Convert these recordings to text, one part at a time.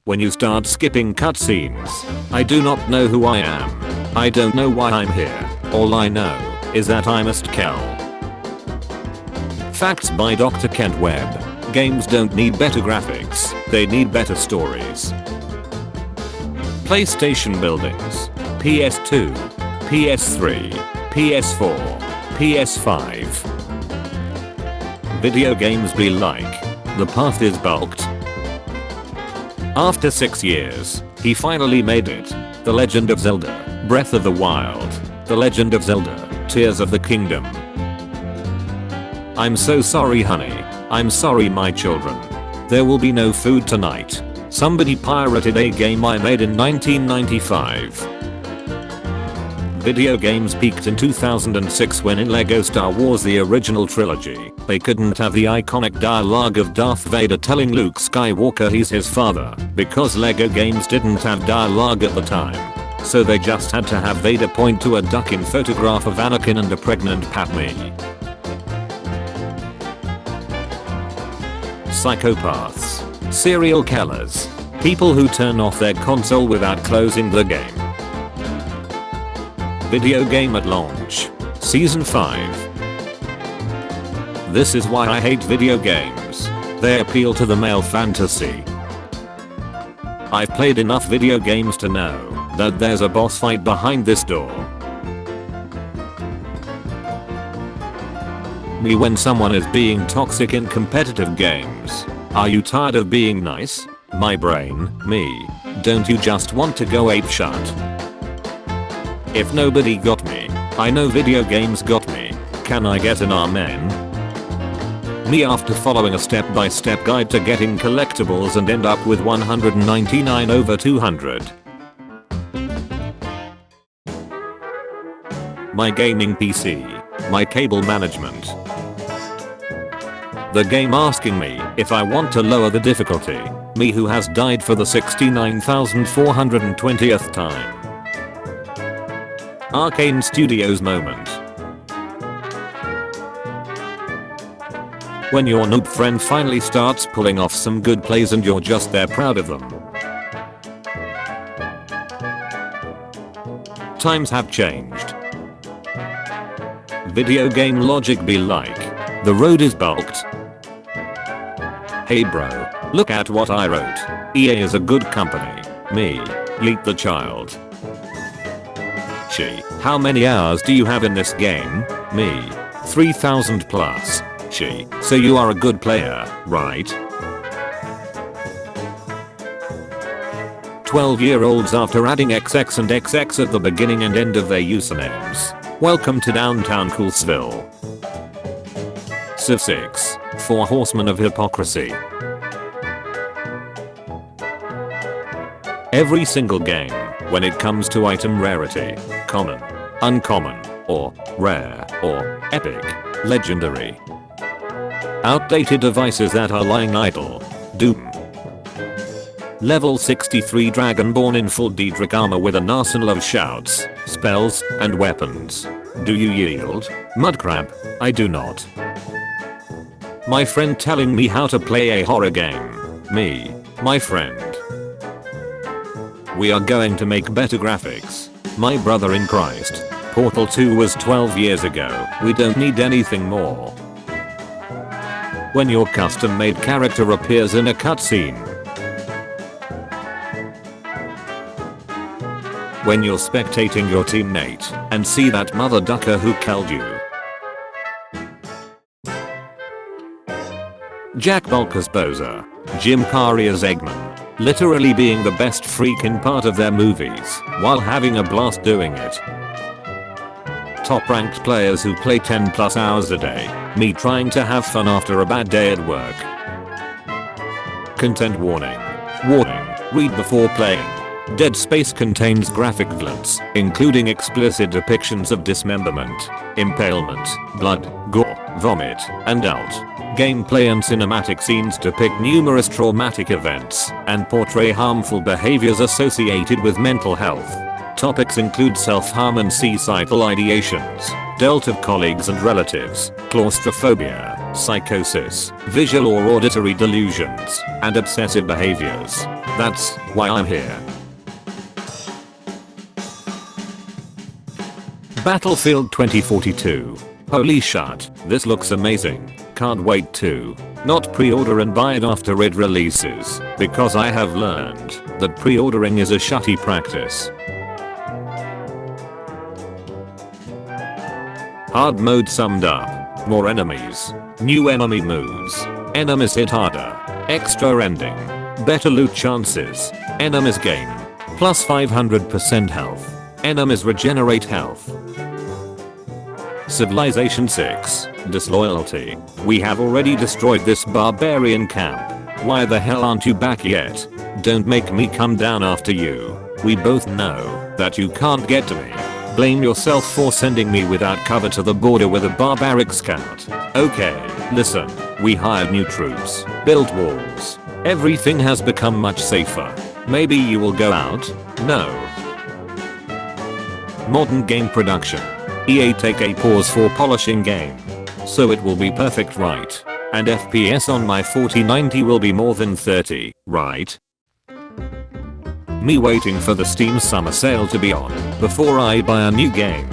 when you start skipping cutscenes. I do not know who I am. I don't know why I'm here. All I know is that I must kill. Facts by Dr. Kent Webb. Games don't need better graphics, they need better stories. PlayStation buildings. PS2, PS3, PS4, PS5. Video games be like. The path is bulked. After 6 years, he finally made it. The Legend of Zelda, Breath of the Wild. The Legend of Zelda, Tears of the Kingdom. I'm so sorry, honey. I'm sorry, my children. There will be no food tonight. Somebody pirated a game I made in 1995. Video games peaked in 2006 when in LEGO Star Wars the original trilogy, they couldn't have the iconic dialogue of Darth Vader telling Luke Skywalker he's his father, because LEGO games didn't have dialogue at the time. So they just had to have Vader point to a duck in photograph of Anakin and a pregnant Padme. Psychopaths. Serial killers. People who turn off their console without closing the game. Video game at launch. Season 5. This is why I hate video games. They appeal to the male fantasy. I've played enough video games to know that there's a boss fight behind this door. Me when someone is being toxic in competitive games. Are you tired of being nice? My brain, me. Don't you just want to go apeshit? If nobody got me, I know video games got me. Can I get an amen? Me after following a step-by-step guide to getting collectibles and end up with 199 over 200. My gaming PC. My cable management. The game asking me if I want to lower the difficulty. Me who has died for the 69,420th time. Arcane Studios moment. When your noob friend finally starts pulling off some good plays and you're just there proud of them. Times have changed. Video game logic be like. The road is bulked. Hey bro, look at what I wrote. EA is a good company. Me. Leap the child. She. How many hours do you have in this game? Me. 3,000 plus. She. So you are a good player, right? 12-year-olds after adding XX and XX at the beginning and end of their usernames. Welcome to downtown Coolsville. Civ 6. 4 Horsemen of Hypocrisy. Every single game, when it comes to item rarity, common, uncommon, or rare, or epic, legendary. Outdated devices that are lying idle. Doom. Level 63 Dragonborn in full Daedric armor with an arsenal of shouts, spells, and weapons. Do you yield? Mudcrab. I do not. My friend telling me how to play a horror game. Me. My friend. We are going to make better graphics. My brother in Christ. Portal 2 was 12 years ago. We don't need anything more. When your custom-made character appears in a cutscene. When you're spectating your teammate and see that mother ducker who killed you. Jack Bulk as Bowser. Jim Carrey as Eggman. Literally being the best freak in part of their movies while having a blast doing it. Top ranked players who play 10 plus hours a day. Me trying to have fun after a bad day at work. Content warning. Warning. Read before playing. Dead Space contains graphic violence, including explicit depictions of dismemberment, impalement, blood, gore, vomit, and out. Gameplay and cinematic scenes depict numerous traumatic events and portray harmful behaviors associated with mental health. Topics include self-harm and suicidal ideations, dealt of colleagues and relatives, claustrophobia, psychosis, visual or auditory delusions, and obsessive behaviors. That's why I'm here. Battlefield 2042. Holy shit, this looks amazing. Can't wait to not pre-order and buy it after it releases, because I have learned that pre-ordering is a shitty practice. Hard mode summed up. More enemies. New enemy moves. Enemies hit harder. Extra ending. Better loot chances. Enemies gain plus 500% health. Enemies regenerate health. Civilization 6. Disloyalty. We have already destroyed this barbarian camp. Why the hell aren't you back yet? Don't make me come down after you. We both know that you can't get to me. Blame yourself for sending me without cover to the border with a barbaric scout. Okay, listen. We hired new troops. Built walls. Everything has become much safer. Maybe you will go out? No. Modern game production. EA take a pause for polishing game. So it will be perfect, right? And FPS on my 4090 will be more than 30, right? Me waiting for the Steam summer sale to be on before I buy a new game.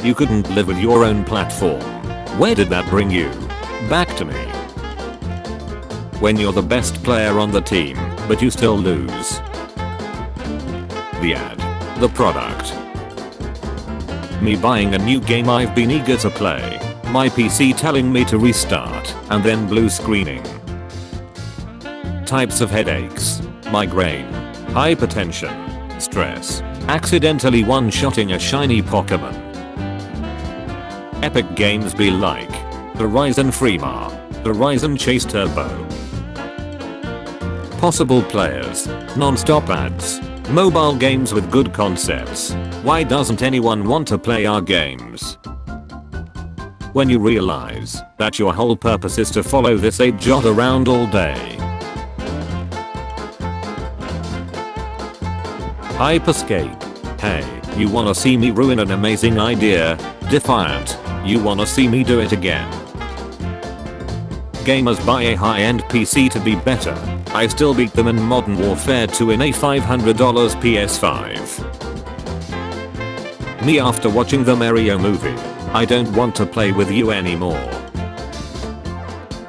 You couldn't live with your own platform. Where did that bring you? Back to me. When you're the best player on the team, but you still lose. The ad. The product. Me buying a new game I've been eager to play. My PC telling me to restart, and then blue screening. Types of headaches. Migraine. Hypertension. Stress. Accidentally one-shotting a shiny Pokemon. Epic games be like Horizon Freema. Horizon Chase Turbo. Possible players. Non-stop ads. Mobile games with good concepts. Why doesn't anyone want to play our games? When you realize that your whole purpose is to follow this jot around all day. Hyperscape. Hey, you wanna see me ruin an amazing idea? Defiant. You wanna see me do it again? Gamers buy a high-end PC to be better. I still beat them in Modern Warfare 2 in a $500 PS5. Me after watching the Mario movie. I don't want to play with you anymore.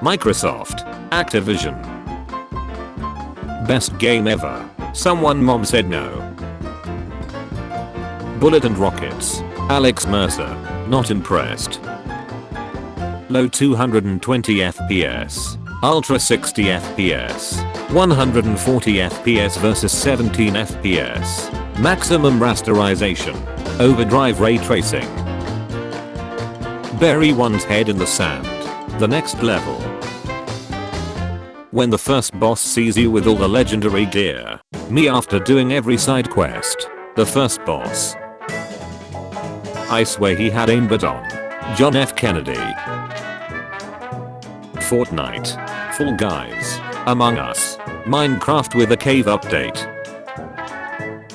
Microsoft. Activision. Best game ever. Someone mom said no. Bullet and Rockets. Alex Mercer. Not impressed. Low 220 FPS. Ultra 60 FPS. 140 FPS versus 17 FPS. Maximum rasterization. Overdrive ray tracing. Bury one's head in the sand. The next level. When the first boss sees you with all the legendary gear. Me after doing every side quest. The first boss. I swear he had aimbot on John F. Kennedy. Fortnite. Fall Guys. Among Us. Minecraft with a cave update.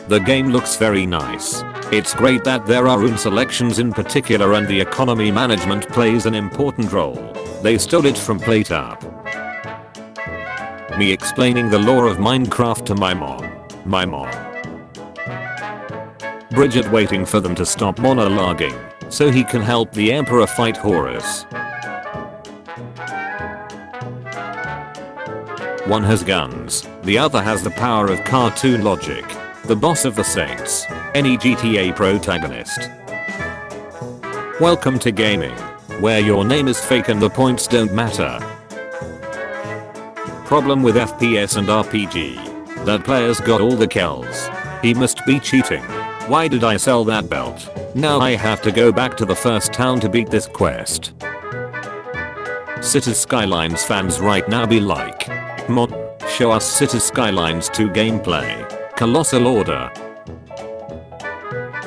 The game looks very nice. It's great that there are room selections in particular and the economy management plays an important role. They stole it from PlayTap. Me explaining the lore of Minecraft to my mom. Bridget waiting for them to stop monologuing so he can help the Emperor fight Horus. One has guns, the other has the power of cartoon logic. The boss of the Saints. Any GTA protagonist. Welcome to gaming, where your name is fake and the points don't matter. Problem with FPS and RPG. That player's got all the kills. He must be cheating. Why did I sell that belt? Now I have to go back to the first town to beat this quest. Cities Skylines fans right now be like, Mon, show us Cities Skylines 2 gameplay. Colossal Order.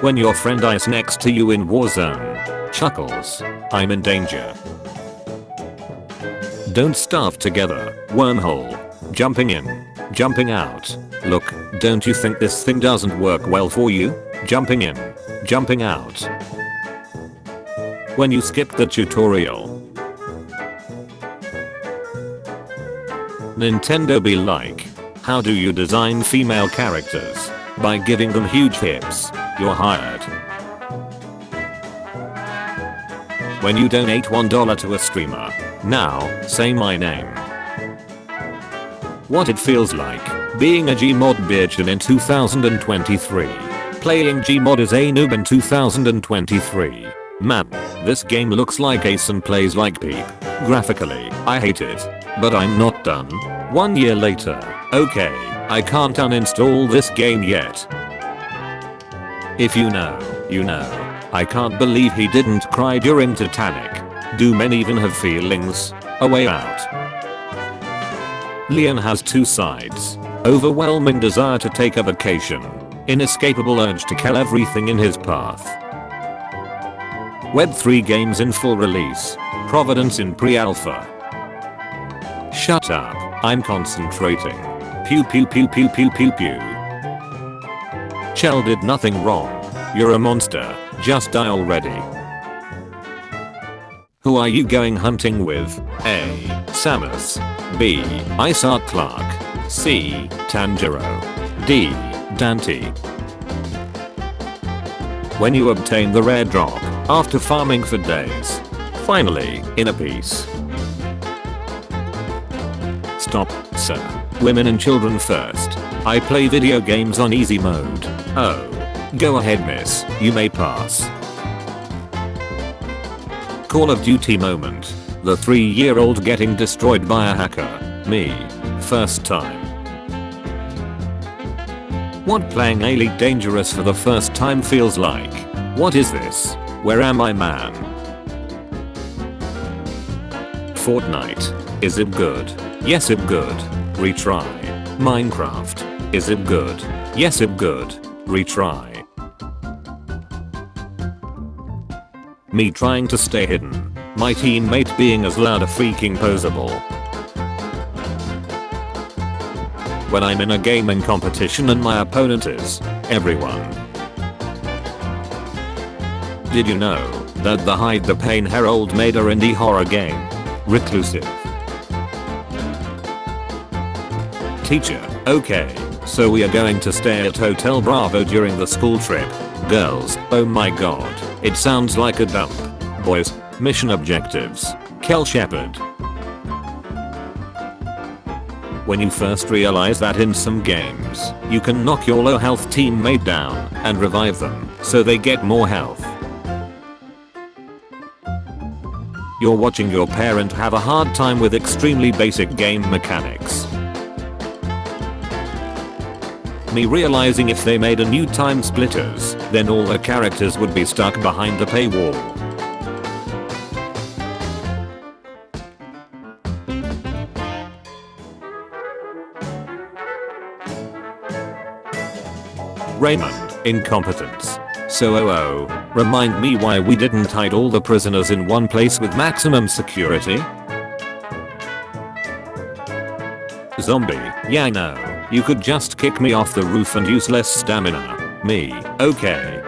When your friend dies next to you in Warzone. Chuckles. I'm in danger. Don't starve together. Wormhole. Jumping in. Jumping out. Look, don't you think this thing doesn't work well for you? Jumping in. Jumping out. when you skipped the tutorial. Nintendo be like, how do you design female characters? By giving them huge hips. You're hired. When you donate $1 to a streamer, now, say my name. What it feels like, being a Gmod bitchin' in 2023. Playing Gmod as a noob in 2023. Man, this game looks like ace and plays like peep. Graphically, I hate it. But I'm not done. 1 year later, okay, I can't uninstall this game yet. If you know, you know. I can't believe he didn't cry during Titanic. Do men even have feelings? A way out. Leon has two sides. Overwhelming desire to take a vacation. Inescapable urge to kill everything in his path. Web3 games in full release. Providence in pre-alpha. Shut up, I'm concentrating. Pew pew pew pew pew pew pew. Chell did nothing wrong. You're a monster, just die already. Who are you going hunting with? A. Samus. B. Isaac Clarke. C. Tanjiro. D. Dante. When you obtain the rare drop, after farming for days. Finally, inner peace. Stop, sir. Women and children first. I play video games on easy mode. Oh. Go ahead miss, you may pass. Call of Duty moment. The 3-year-old getting destroyed by a hacker. Me. First time. What playing Elite Dangerous for the first time feels like. What is this? Where am I man? Fortnite. Is it good? Yes it good. Retry. Minecraft. Is it good? Yes it good. Retry. Me trying to stay hidden. My teammate being as loud a freaking posable. When I'm in a gaming competition and my opponent is everyone. Did you know that the Hide the Pain Herald made a indie horror game? Reclusive. Teacher, okay, so we are going to stay at Hotel Bravo during the school trip. Girls, oh my god, it sounds like a dump. Boys, mission objectives. Kel Shepherd. When you first realize that in some games, you can knock your low health teammate down and revive them so they get more health. You're watching your parent have a hard time with extremely basic game mechanics. Me realizing if they made a new Time Splitters, then all the characters would be stuck behind the paywall. Raymond, incompetence. So remind me why we didn't hide all the prisoners in one place with maximum security? Zombie, yeah I know. You could just kick me off the roof and use less stamina. Me, okay.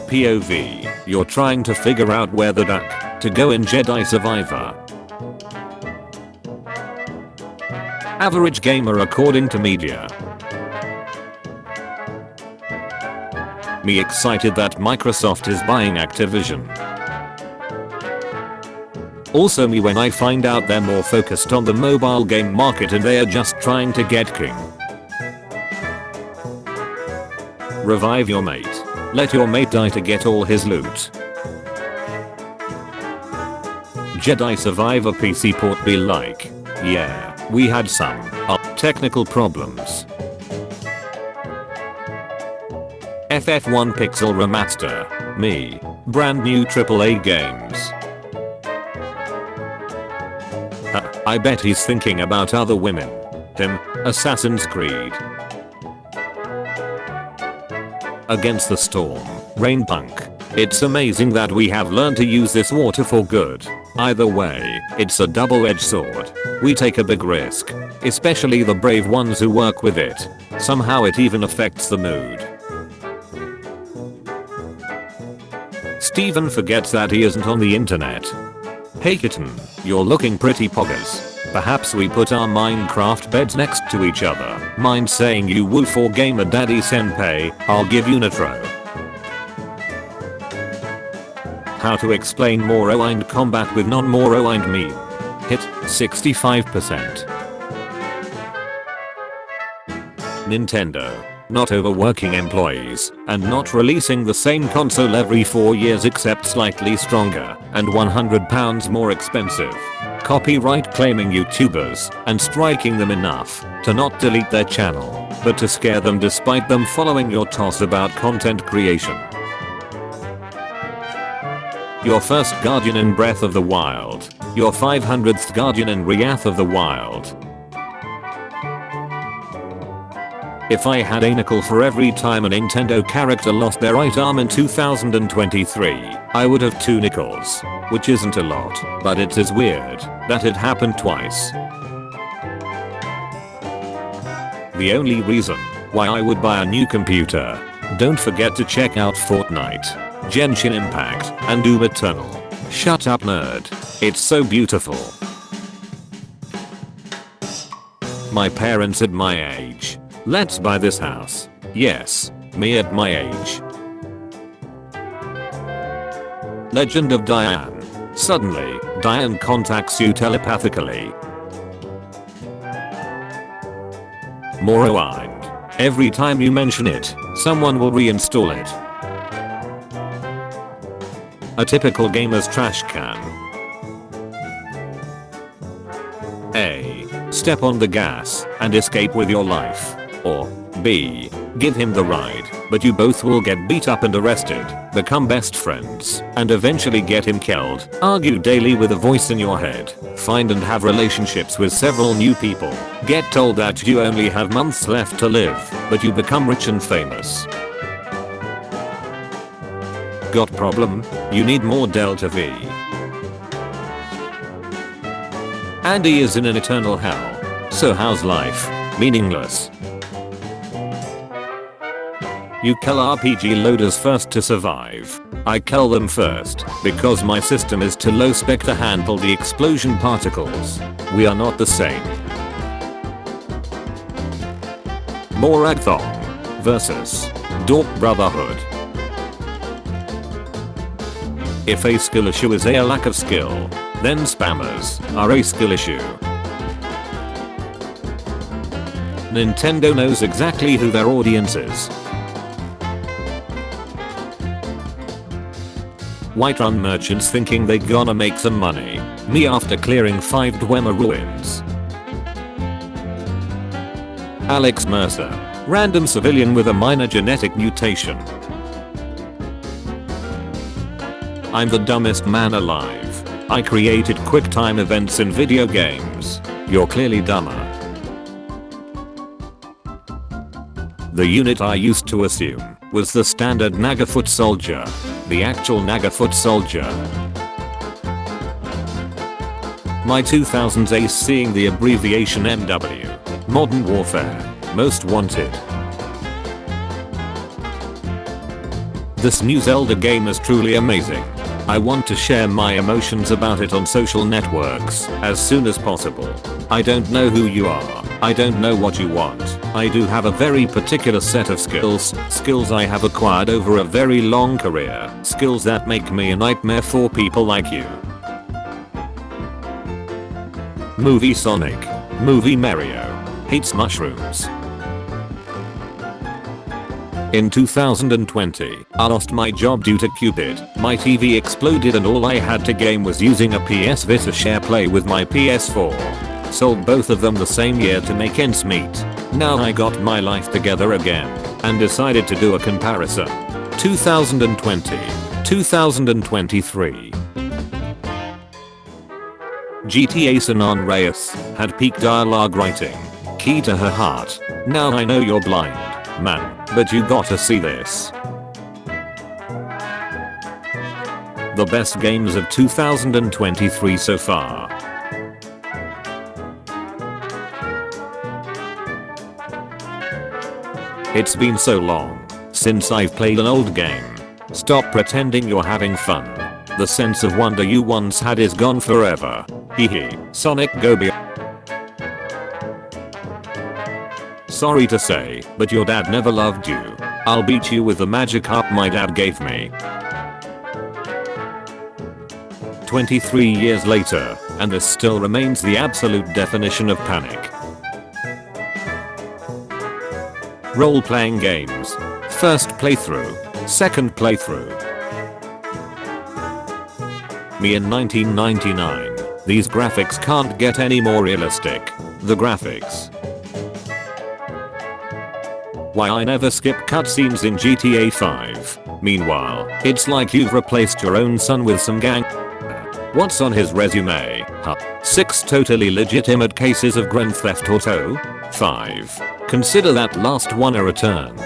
POV, you're trying to figure out where the duck to go in Jedi Survivor. Average gamer according to media. Me excited that Microsoft is buying Activision. Also me when I find out they're more focused on the mobile game market and they are just trying to get king. Revive your mate. Let your mate die to get all his loot. Jedi Survivor PC port be like, yeah, we had some technical problems. FF1 Pixel Remaster. Me. Brand new AAA games. I bet he's thinking about other women. Him. Assassin's Creed. Against the Storm. Rain Punk. It's amazing that we have learned to use this water for good. Either way, it's a double-edged sword. We take a big risk. Especially the brave ones who work with it. Somehow it even affects the mood. Steven forgets that he isn't on the internet. Hey kitten, you're looking pretty poggers. Perhaps we put our Minecraft beds next to each other. Mind saying you woo for gamer daddy senpai, I'll give you nitro. How to explain Morrowind combat with non-Morrowind meme. Hit 65%. Nintendo. Not overworking employees, and not releasing the same console every 4 years except slightly stronger, and £100 more expensive. Copyright claiming YouTubers, and striking them enough, to not delete their channel, but to scare them despite them following your toss about content creation. Your first Guardian in Breath of the Wild. Your 500th Guardian in Wrath of the Wild. If I had a nickel for every time a Nintendo character lost their right arm in 2023, I would have 2 nickels. Which isn't a lot, but it is weird that it happened twice. The only reason why I would buy a new computer. Don't forget to check out Fortnite, Genshin Impact, and Doom Eternal. Shut up nerd. It's so beautiful. My parents at my age. Let's buy this house. Yes, me at my age. Legend of Diane. Suddenly, Diane contacts you telepathically. Morrowind. Every time you mention it, someone will reinstall it. A typical gamer's trash can. A. Step on the gas and escape with your life. Or B. Give him the ride, but you both will get beat up and arrested, become best friends, and eventually get him killed, argue daily with a voice in your head, find and have relationships with several new people, get told that you only have months left to live, but you become rich and famous. Got problem? You need more Delta V. Andy is in an eternal hell. So how's life? Meaningless. You kill RPG loaders first to survive. I kill them first, because my system is too low spec to handle the explosion particles. We are not the same. Moragthon versus Dork Brotherhood. If a skill issue is a lack of skill, then spammers are a skill issue. Nintendo knows exactly who their audience is. Whiterun merchants thinking they gonna make some money. Me after clearing 5 Dwemer ruins. Alex Mercer. Random civilian with a minor genetic mutation. I'm the dumbest man alive. I created quick time events in video games. You're clearly dumber. The unit I used to assume was the standard Nagafoot soldier. The actual Nagafoot soldier. My 2000s ace seeing the abbreviation MW. Modern Warfare. Most Wanted. This new Zelda game is truly amazing. I want to share my emotions about it on social networks as soon as possible. I don't know who you are. I don't know what you want. I do have a very particular set of skills I have acquired over a very long career, skills that make me a nightmare for people like you. Movie Sonic. Movie Mario. Hates mushrooms. In 2020, I lost my job due to Cupid. My TV exploded and all I had to game was using a PS Vita share play with my PS4. Sold both of them the same year to make ends meet. Now I got my life together again and decided to do a comparison. 2020, 2023. GTA San Andreas had peak dialogue writing. Key to her heart. Now I know you're blind, man, but you gotta see this. The best games of 2023 so far. It's been so long since I've played an old game. Stop pretending you're having fun. The sense of wonder you once had is gone forever. Hee. Sonic go be. Sorry to say, but your dad never loved you. I'll beat you with the magic harp my dad gave me. 23 years later, and this still remains the absolute definition of panic. Role-playing games. First playthrough. Second playthrough. Me in 1999. These graphics can't get any more realistic. The graphics. Why I never skip cutscenes in GTA 5. Meanwhile, it's like you've replaced your own son with some gang. What's on his resume? 6 totally legitimate cases of Grand Theft Auto. 5. Consider that last one a return.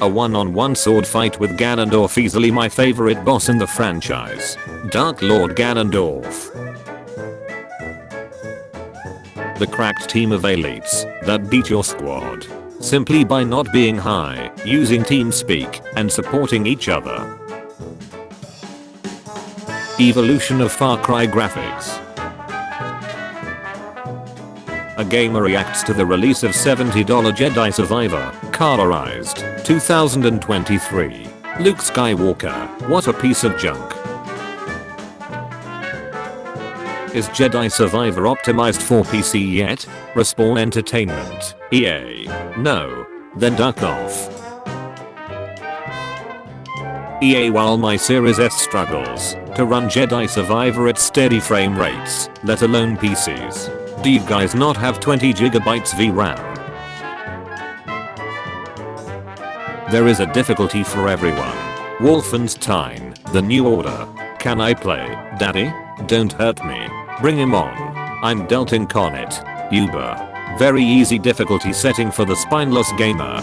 A one-on-one sword fight with Ganondorf, easily my favorite boss in the franchise. Dark Lord Ganondorf. The cracked team of elites that beat your squad simply by not being high, using TeamSpeak, and supporting each other. Evolution of Far Cry graphics. A gamer reacts to the release of $70 Jedi Survivor, colorized, 2023. Luke Skywalker, what a piece of junk. Is Jedi Survivor optimized for PC yet? Respawn Entertainment, EA. No. Then duck off. EA. While my Series S struggles to run Jedi Survivor at steady frame rates, let alone PCs. Do you guys not have 20GB VRAM? There is a difficulty for everyone. Wolfenstein, The New Order. Can I play, Daddy? Don't hurt me. Bring him on. I'm Delta Incarnate. Uber. Very easy difficulty setting for the spineless gamer.